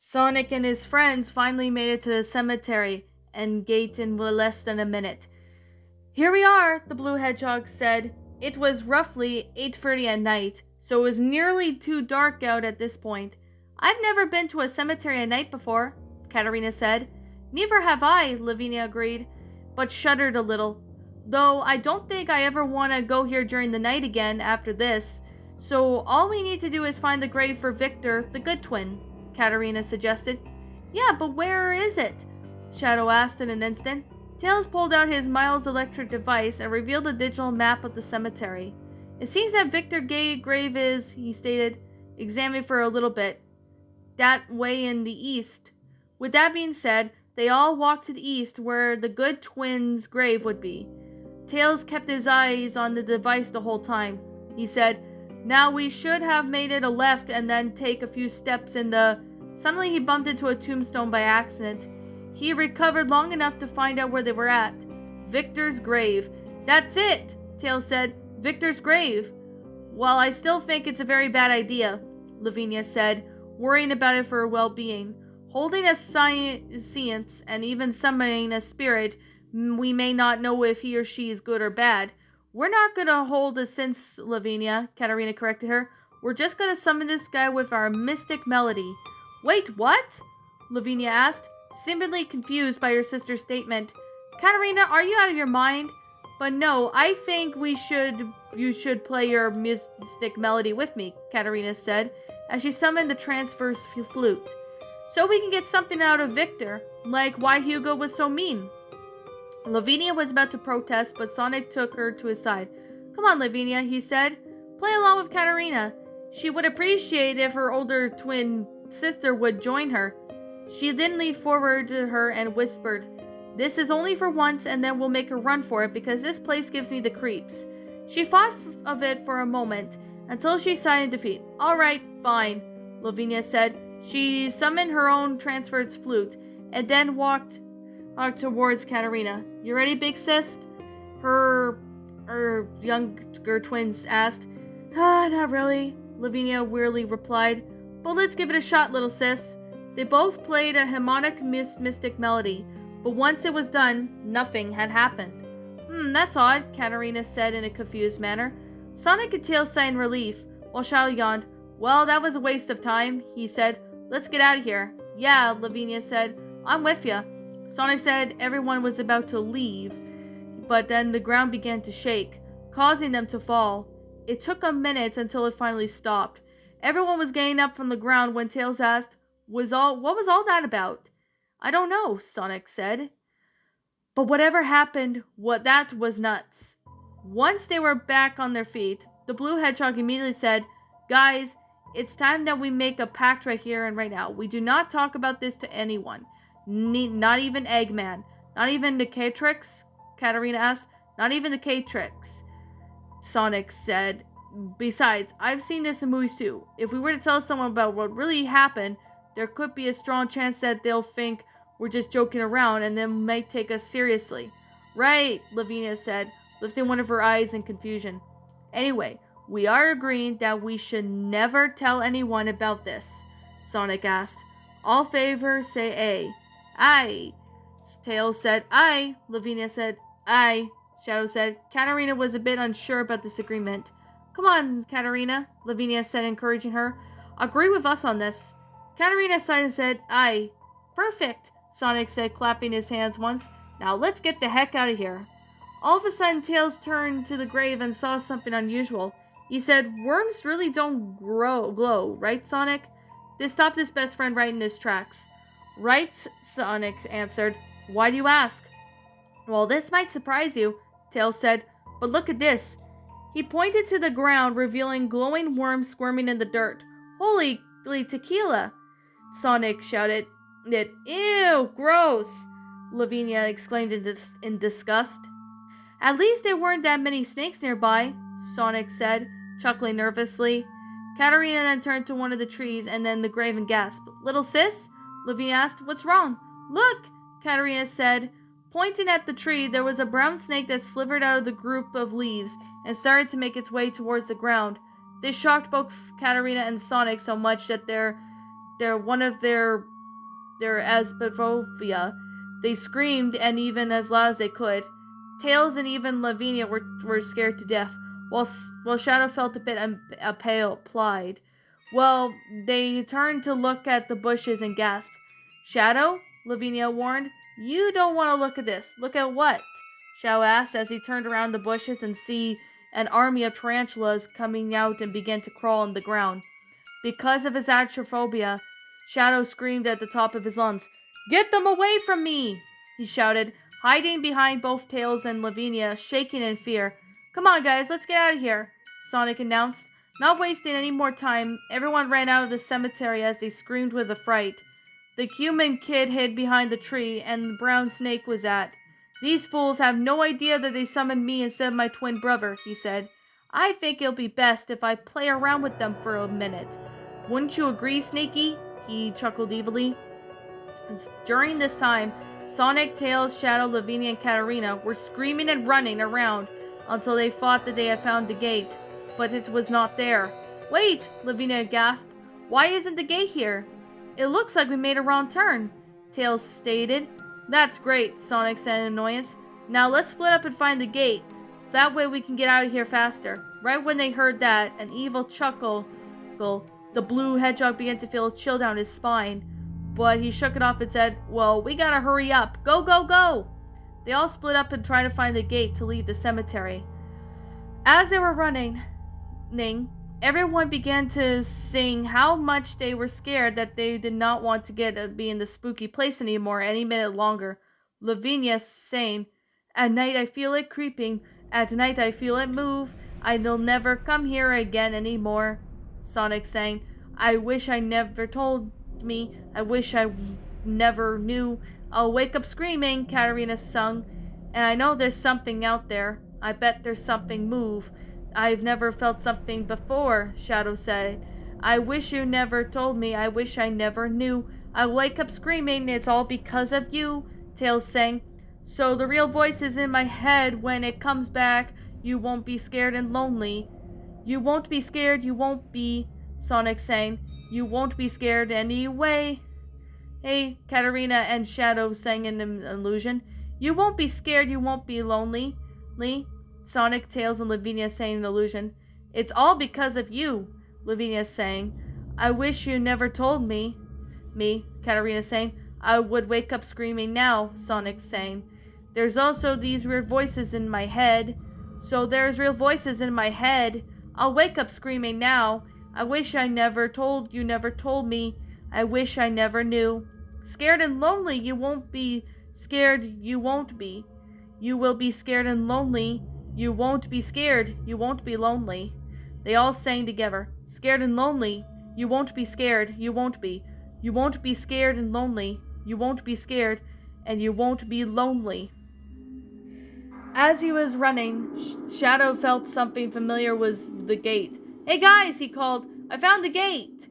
Sonic and his friends finally made it to the cemetery and gate in less than a minute. "Here we are," the blue hedgehog said. It was roughly 8:30 at night, so it was nearly too dark out at this point. "I've never been to a cemetery at night before," Katarina said. "Neither have I," Lavinia agreed, but shuddered a little. "Though I don't think I ever want to go here during the night again after this. So all we need to do is find the grave for Victor, the good twin," Katarina suggested. "Yeah, but where is it?" Shadow asked in an instant. Tails pulled out his Miles electric device and revealed a digital map of the cemetery. "It seems that Victor Gay grave is," he stated, examining for a little bit, "that way in the east." With that being said, they all walked to the east where the good twins' grave would be. Tails kept his eyes on the device the whole time. He said, "Now we should have made it a left and then take a few steps in the..." Suddenly he bumped into a tombstone by accident. He recovered long enough to find out where they were at. Victor's grave. "That's it," Tails said. "Victor's grave." "Well, I still think it's a very bad idea," Lavinia said, worrying about it for her well-being. "Holding a science and even summoning a spirit, we may not know if he or she is good or bad." "We're not gonna hold a sense, Lavinia," Katarina corrected her. "We're just gonna summon this guy with our mystic melody." "Wait, what?" Lavinia asked, seemingly confused by her sister's statement. "Katarina, are you out of your mind?" "But no, I think you should play your mystic melody with me," Katarina said, as she summoned the transverse flute. "So we can get something out of Victor, like why Hugo was so mean." Lavinia was about to protest, but Sonic took her to his side. "Come on, Lavinia," he said. "Play along with Katarina. She would appreciate if her older twin sister would join her." She then leaned forward to her and whispered, "This is only for once, and then we'll make her run for it because this place gives me the creeps." She thought of it for a moment, until she sighed in defeat. "All right, fine," Lavinia said. She summoned her own transferred flute, and then walked towards Katarina. "You ready, big sis?" Her younger twins asked. Not really," Lavinia wearily replied. "But let's give it a shot, little sis." They both played a harmonic mystic melody, but once it was done, nothing had happened. That's odd," Katarina said in a confused manner. Sonic and Tails sighed in relief, while Shadow yawned. "Well, that was a waste of time," he said. "Let's get out of here." "Yeah," Lavinia said. "I'm with ya." Sonic said everyone was about to leave, but then the ground began to shake, causing them to fall. It took a minute until it finally stopped. Everyone was getting up from the ground when Tails asked, what was all that about?" "I don't know," Sonic said. "But whatever happened, that was nuts." Once they were back on their feet, the blue hedgehog immediately said, "Guys, it's time that we make a pact right here and right now. We do not talk about this to anyone. Not even Eggman. Not even the K-Trix?" Katarina asked. "Not even the K-Trix," Sonic said. "Besides, I've seen this in movies too. If we were to tell someone about what really happened, there could be a strong chance that they'll think we're just joking around and then might take us seriously." "Right," Lavinia said, lifting one of her eyes in confusion. "Anyway, we are agreeing that we should never tell anyone about this," Sonic asked. "All favor say aye." "Aye." Tails said aye. Lavinia said aye. Shadow said. Katarina was a bit unsure about this agreement. "Come on, Katarina," Lavinia said, encouraging her. "Agree with us on this." Katarina sighed and said aye. "Perfect," Sonic said, clapping his hands once. "Now let's get the heck out of here." All of a sudden, Tails turned to the grave and saw something unusual. He said, "Worms really don't glow, right, Sonic?" This stopped his best friend right in his tracks. "Right," Sonic answered. "Why do you ask?" "Well, this might surprise you," Tails said, "but look at this." He pointed to the ground, revealing glowing worms squirming in the dirt. "Holy tequila!" Sonic shouted. "Ew, gross!" Lavinia exclaimed in disgust. "At least there weren't that many snakes nearby," Sonic said, chuckling nervously. Katarina then turned to one of the trees and then the grave and gasped. "Little sis?" Lavinia asked. "What's wrong?" "Look!" Katarina said. Pointing at the tree, there was a brown snake that slithered out of the group of leaves and started to make its way towards the ground. This shocked both Katarina and Sonic so much that one of their their asparovia. They screamed, and even as loud as they could. Tails and even Lavinia were scared to death, while Shadow felt a bit applied. Well, they turned to look at the bushes and gasped. Shadow? Lavinia warned. You don't want to look at this. Look at what? Shadow asked as he turned around the bushes and see an army of tarantulas coming out and began to crawl on the ground. Because of his atrophobia, Shadow screamed at the top of his lungs. Get them away from me! He shouted, hiding behind both Tails and Lavinia, shaking in fear. Come on, guys, let's get out of here, Sonic announced. Not wasting any more time, everyone ran out of the cemetery as they screamed with affright. The human kid hid behind the tree, and the brown snake was at. These fools have no idea that they summoned me instead of my twin brother, he said. I think it'll be best if I play around with them for a minute. Wouldn't you agree, Snaky? He chuckled evilly. During this time, Sonic, Tails, Shadow, Lavinia, and Katarina were screaming and running around until they thought that they had found the gate, but it was not there. Wait, Lavinia gasped. Why isn't the gate here? It looks like we made a wrong turn, Tails stated. That's great, Sonic said in annoyance. Now let's split up and find the gate. That way we can get out of here faster. Right when they heard that, an evil chuckle, the blue hedgehog began to feel a chill down his spine. But he shook it off and said, well, we gotta hurry up. Go, go, go! They all split up and tried to find the gate to leave the cemetery. As they were running, everyone began to sing how much they were scared that they did not want to be in the spooky place anymore any minute longer. Lavinia sang, at night I feel it creeping, at night I feel it move, I'll never come here again anymore. Sonic sang, I wish I never told me, I wish I never knew, I'll wake up screaming, Katarina sung, and I know there's something out there, I bet there's something move. I've never felt something before, Shadow said. I wish you never told me, I wish I never knew. I wake up screaming, it's all because of you, Tails sang. So the real voice is in my head when it comes back, you won't be scared and lonely. You won't be scared, you won't be, Sonic sang. You won't be scared anyway. Hey, Katarina and Shadow sang in an illusion. You won't be scared, you won't be lonely. Sonic, Tails, and Lavinia sang in illusion. It's all because of you, Lavinia sang. I wish you never told me, Katarina sang. I would wake up screaming now, Sonic sang. There's also these weird voices in my head. So there's real voices in my head. I'll wake up screaming now. I wish I never told you, never told me. I wish I never knew. Scared and lonely, you won't be scared, you won't be. You will be scared and lonely. You won't be scared, you won't be lonely. They all sang together. Scared and lonely. You won't be scared, you won't be. You won't be scared and lonely. You won't be scared, and you won't be lonely. As he was running, Shadow felt something familiar was the gate. Hey guys, he called. I found the gate.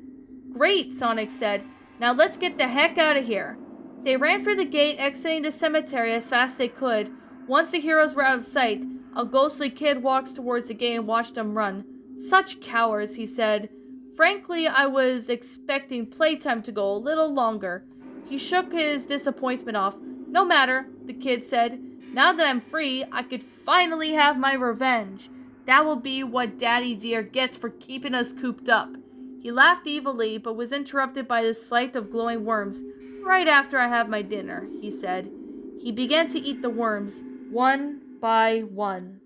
Great, Sonic said. Now let's get the heck out of here. They ran for the gate, exiting the cemetery as fast as they could. Once the heroes were out of sight, a ghostly kid walked towards the gate and watched them run. Such cowards, he said. Frankly, I was expecting playtime to go a little longer. He shook his disappointment off. No matter, the kid said. Now that I'm free, I could finally have my revenge. That will be what Daddy Dear gets for keeping us cooped up. He laughed evilly, but was interrupted by the sight of glowing worms. Right after I have my dinner, he said. He began to eat the worms, one by one.